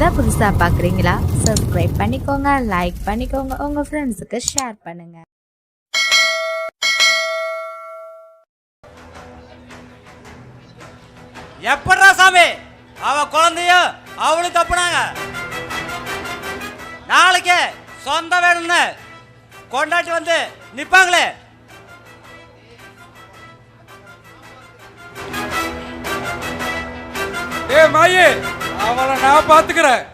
சேனலை புதுசா பாக்குறீங்களா? சப்ஸ்கிரைப் பண்ணிக்கோங்க, லைக் பண்ணிக்கோங்க, உங்க ஃப்ரெண்ட்ஸுக்கு ஷேர் பண்ணுங்க. எப்படா சாமி அவ குழந்தைய அவளும் தப்புனாங்க. நாளைக்கு சொந்த வேணும்னு கொண்டாட்டி வந்து நிப்பாங்களே. ஏ மாயி, அவளை நான் பாத்துக்கிறேன்.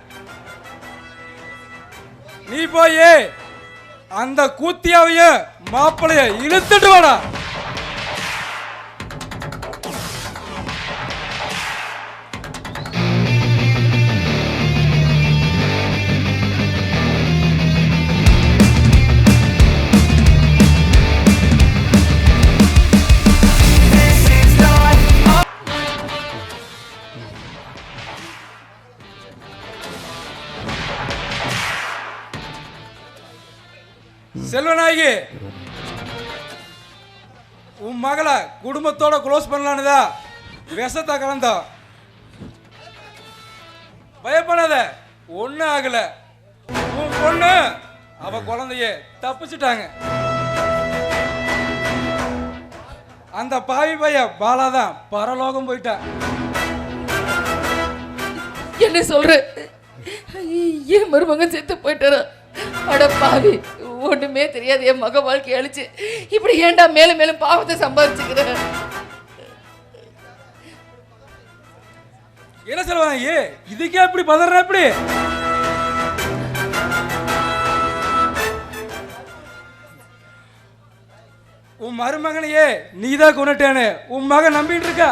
நீ போய் அந்த கூத்தியாவைய மாப்பிளைய இழுத்துட்டு வாடா. செல்வநாயகி, உன் மகளை குடும்பத்தோட க்ளோஸ் பண்ணலான்னுதா விஷத்தை கலந்தோம். பயப்படாத, ஒன்னும் ஆகல. உன் பொண்ணு அவ குழந்தைய தப்பிச்சுட்டாங்க. அந்த பாவி பைய பாலாதான் பரலோகம் போயிட்டான். என்ன சொல்ற? ஏன் மருமகன் செத்து போயிட்டாரா? அட பாவி, ஒண்ணுமே தெரியாது என் மக வாழ்க்கை அழிச்சு இப்படி ஏன்டா மேலும் மேலும் பாவத்தை சம்பாதிச்சுக்கிற? என்ன சொல்லுவாங்க? இதுக்கே இப்படி பதற? எப்படி உன் மருமகனையே நீதான் கொண்டுட்டேன்னு உன் மகன் நம்பிட்டு இருக்கா?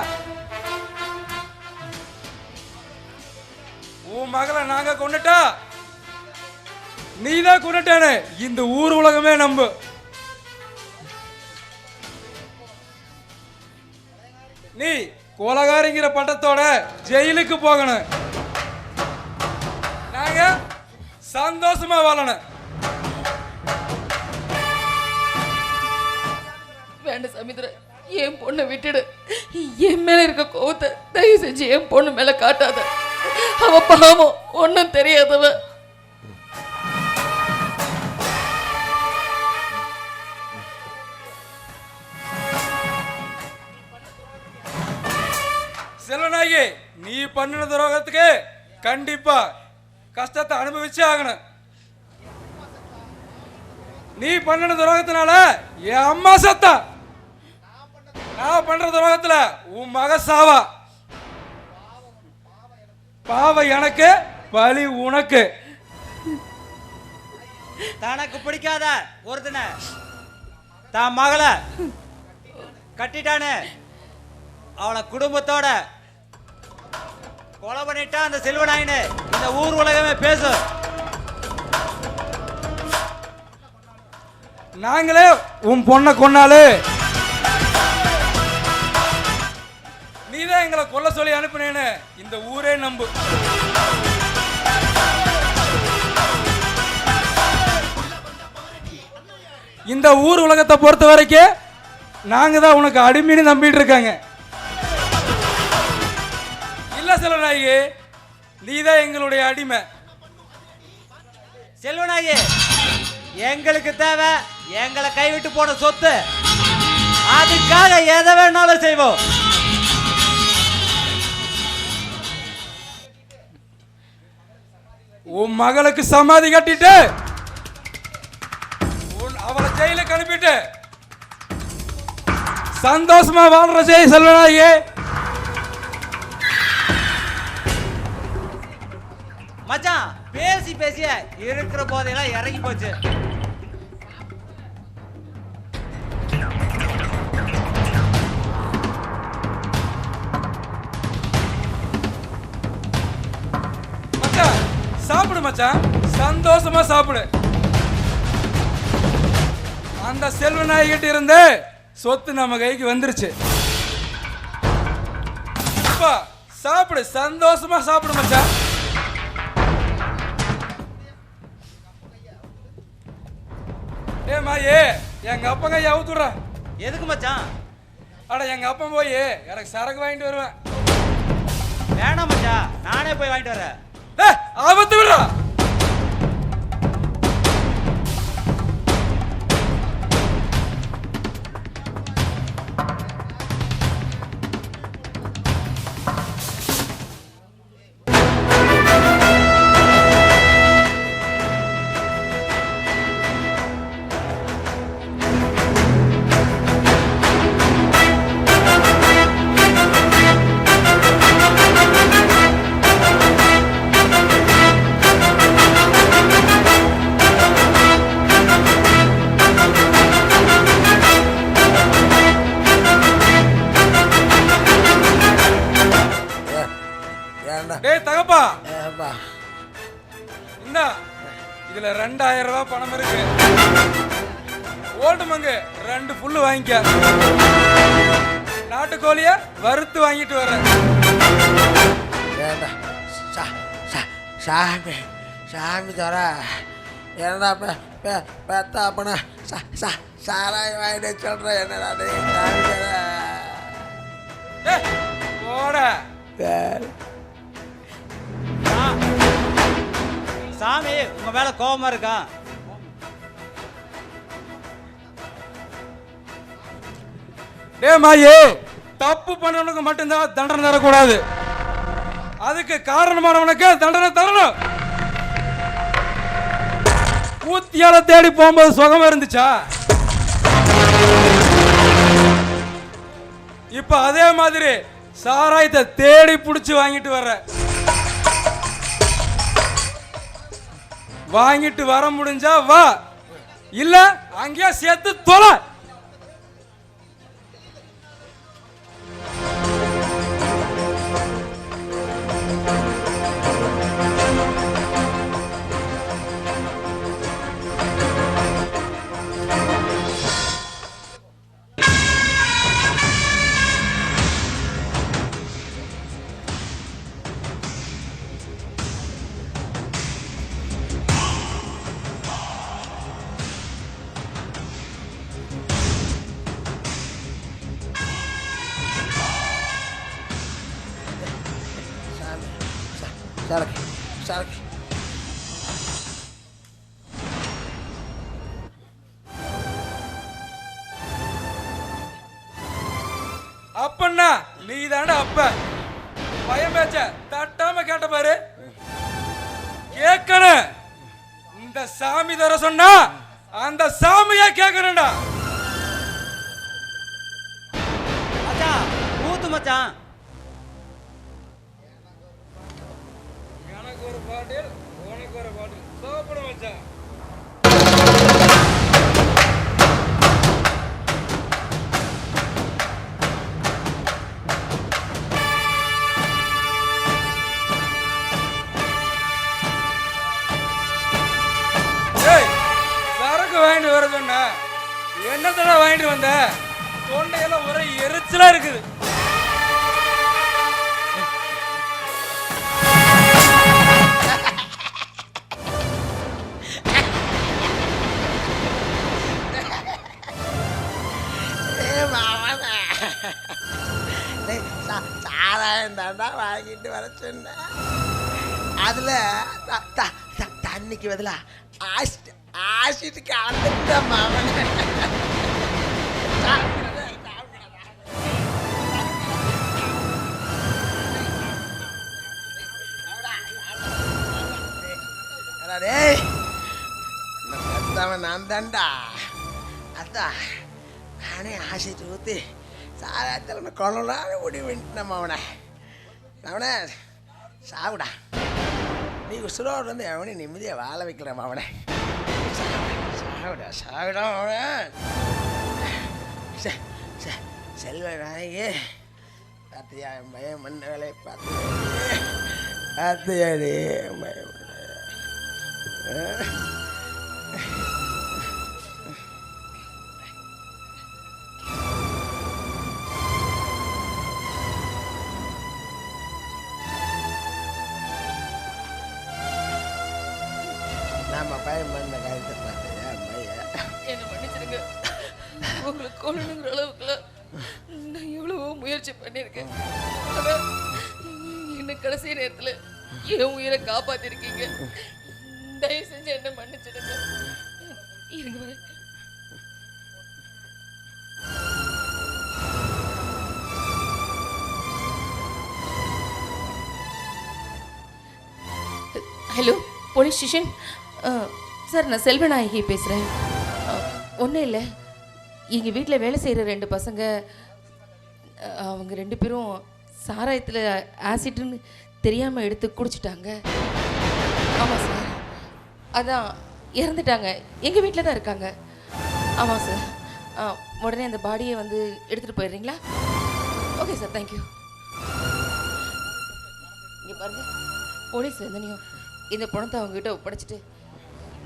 உன் மகளை நாங்க கொண்டுட்டா நீதான் கொண்டுட்டேன்னு இந்த ஊர் உலகமே நம்பு. நீ கொலகாரிங்கிற பட்டத்தோட ஜெயிலுக்கு போகணும். நாங்க சந்தோஷமா வாழணும். வேண்டாம் சமுத்திர, என் பொண்ணை விட்டுடு. என் மேல இருக்க கோவத்தை தயவு செஞ்சு என் பொண்ணு மேல காட்டாத. அவ பாவம், ஒன்னும் தெரியாதவ. செல்வநாயகி, நீ பண்ணின துரோகத்துக்கு கண்டிப்பா கஷ்டத்தை அனுபவிச்சே ஆகணும். நீ பண்ணின துரோகத்தினால என் அம்மா சத்தா. நான் பண்ற துரோகத்துல உன் மக சாவா. பாவ எனக்கு, பலி உனக்கு. தனக்கு பிடிக்காத ஒருத்தன தான் மகளை கட்டிட்டானு அவளை குடும்பத்தோட கொலை பண்ணிட்டா அந்த செல்வநாயகனு இந்த ஊர் உலகமே பேசும். நாங்களே உன் பொண்ணை கொன்னாலே நீதான் எங்களை கொல்ல சொல்லி அனுப்பினேன்னு இந்த ஊரே நம்பு. இந்த ஊர் உலகத்தை பொறுத்த வரைக்கும் நாங்க தான் உனக்கு அடிமைன்னு நம்பிட்டு இருக்காங்க. இல்ல செல்வநாயகி, நீதான் எங்களுடைய அடிமை. செல்வநாயகி, எங்களுக்கு தேவை எங்களை கைவிட்டு போன சொத்து. அதுக்காக எதை வேணாலும் செய்வோம். உன் மகளுக்கு சமாதி கட்டிட்டு அவளை ஜெயிலுக்கு அனுப்பிட்டு சந்தோஷமா வாழ்ற ஜெய் செல்வநாயகி. மச்சான், பேசி பேசிய இருக்கிற போதையெல்லாம் இறங்கி போச்சு. மச்சான் சாப்பிடு மச்சான், சந்தோஷமா சாப்பிடு. அந்த செல்வநாயகிட்ட இருந்து சொத்து நம்ம கைக்கு வந்துருச்சு. சாப்பிடு, சந்தோஷமா சாப்பிடு மச்சான். ஏ மாயே, எங்க அப்பா கையை அவுத்துடுறா. எதுக்கு மச்சான்? அட எங்க அப்பா போய் எனக்கு சரக்கு வாங்கிட்டு வருவேன். வேணாம் மச்சான், நானே போய் வாங்கிட்டு வரேன். ஆபத்து விடுறா. டேய் தகப்பா, என்ன இதுல 2000 ரூபாய் பணம் இருக்கு. ஓல்டு மங்கு 2 புல்லு வாங்கிக்க. நாட்டுக்கோழிய வறுத்து வாங்கிட்டு வரேன். சாமி சாமி தர என்னடா பெத்தாப்பனா சாராய் வாங்கிட்டு சொல்ற என்னடா சாமி தர போட சாமி உங்க மேல கோபமா இருக்கா? டே மாயே, தப்பு பண்ணவனுக்கு மட்டும்தான் தண்டனை தரக்கூடாது. அதுக்கு காரணமானவனுக்கு தண்டனை தரணும். ஊத்தியால தேடி போகும்போது சுகமா இருந்துச்சா? இப்ப அதே மாதிரி சாராயத்தை தேடி புடிச்சு வாங்கிட்டு வர்ற. வாங்கிட்டு வர முடிஞ்சா வா, இல்ல அங்கேயே சேர்த்து தொலை. சரக்கு சரக்கு அப்பன்னா நீ தானே அப்ப பயம் பேச்ச தட்டாம கேட்ட பாரு. கேட்கணும். இந்த சாமி தர சொன்னா அந்த சாமியா கேட்கணும்டா. மச்சான் ஊத்து மச்சான். எனக்கு ஒரு பாட்டில், உனக்கு ஒரு பாட்டில். சோப்பட மச்சான். சரக்கு வாங்கிட்டு வர சொன்ன, என்னத்தடா வாங்கிட்டு வந்த? தொண்டையெல்லாம் ஒரே எரிச்சலா இருக்குது. சாராயம் தாண்டா வாங்கிட்டு வர சொன்ன. அதுல தண்ணிக்கு பதிலா ஆசிட்டு கலந்துட்ட மாமன். நான் தாண்டா அதான் நானே ஆசிட்டு ஊற்றி சாராயத்தில் கொள்ளலான்னு முடிவு பண்ணிட்டேன் அவனை. அவனை சாவுடா, நீ உசுரோடு வந்து அவனை நிம்மதியாக வாழ வைக்கிறேன் அவனை. சாவிடா சாவிடா அவனை. செல்வ நாயகி பார்த்தியா பயம் பண்ண வேலையை பார்த்து பார்த்தியாடி பயம் நம்ம பயம் பண்ண காரியத்தை பார்த்தியா பையன். என்ன மன்னிச்சிருங்க. உங்களுக்கு கொள்ளணுங்கிற அளவுக்குல நான் எவ்வளவோ முயற்சி பண்ணியிருக்கேன். ஆனா இன்னும் கடைசி நேரத்தில் என் உயிரை காப்பாத்திருக்கீங்க. தயவு செஞ்சு என்ன மன்னிச்சிடுங்க. இருங்க வரேன். Hello police station. சார் நான் செல்வநாயகி பேசுகிறேன். ஒன்றும் இல்லை, எங்கள் வீட்டில் வேலை செய்கிற 2 பசங்க, அவங்க 2 பேரும் சாராயத்தில் ஆசிட்னு தெரியாமல் எடுத்து குடிச்சிட்டாங்க. ஆமாம் சார், அதான் இறந்துட்டாங்க. எங்கள் வீட்டில் தான் இருக்காங்க. ஆமாம் சார். உடனே அந்த பாடியை வந்து எடுத்துகிட்டு போயிடுறீங்களா? Okay sir, thank you. இங்கே பாருங்கள், போலீஸ் வந்தனையும் இந்த பணத்தை அவங்ககிட்ட ஒப்படைச்சிட்டு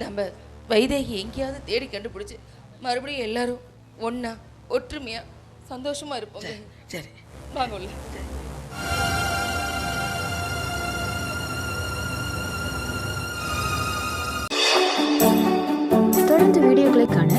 நம்ம வைதேகி எங்கேயாவது தேடி கண்டுபிடிச்சி மறுபடியும் எல்லாரும் ஒன்றா ஒற்றுமையாக சந்தோஷமாக இருப்போங்க. சரி வாங்க உள்ள. தொடர்ந்து வீடியோக்களை காண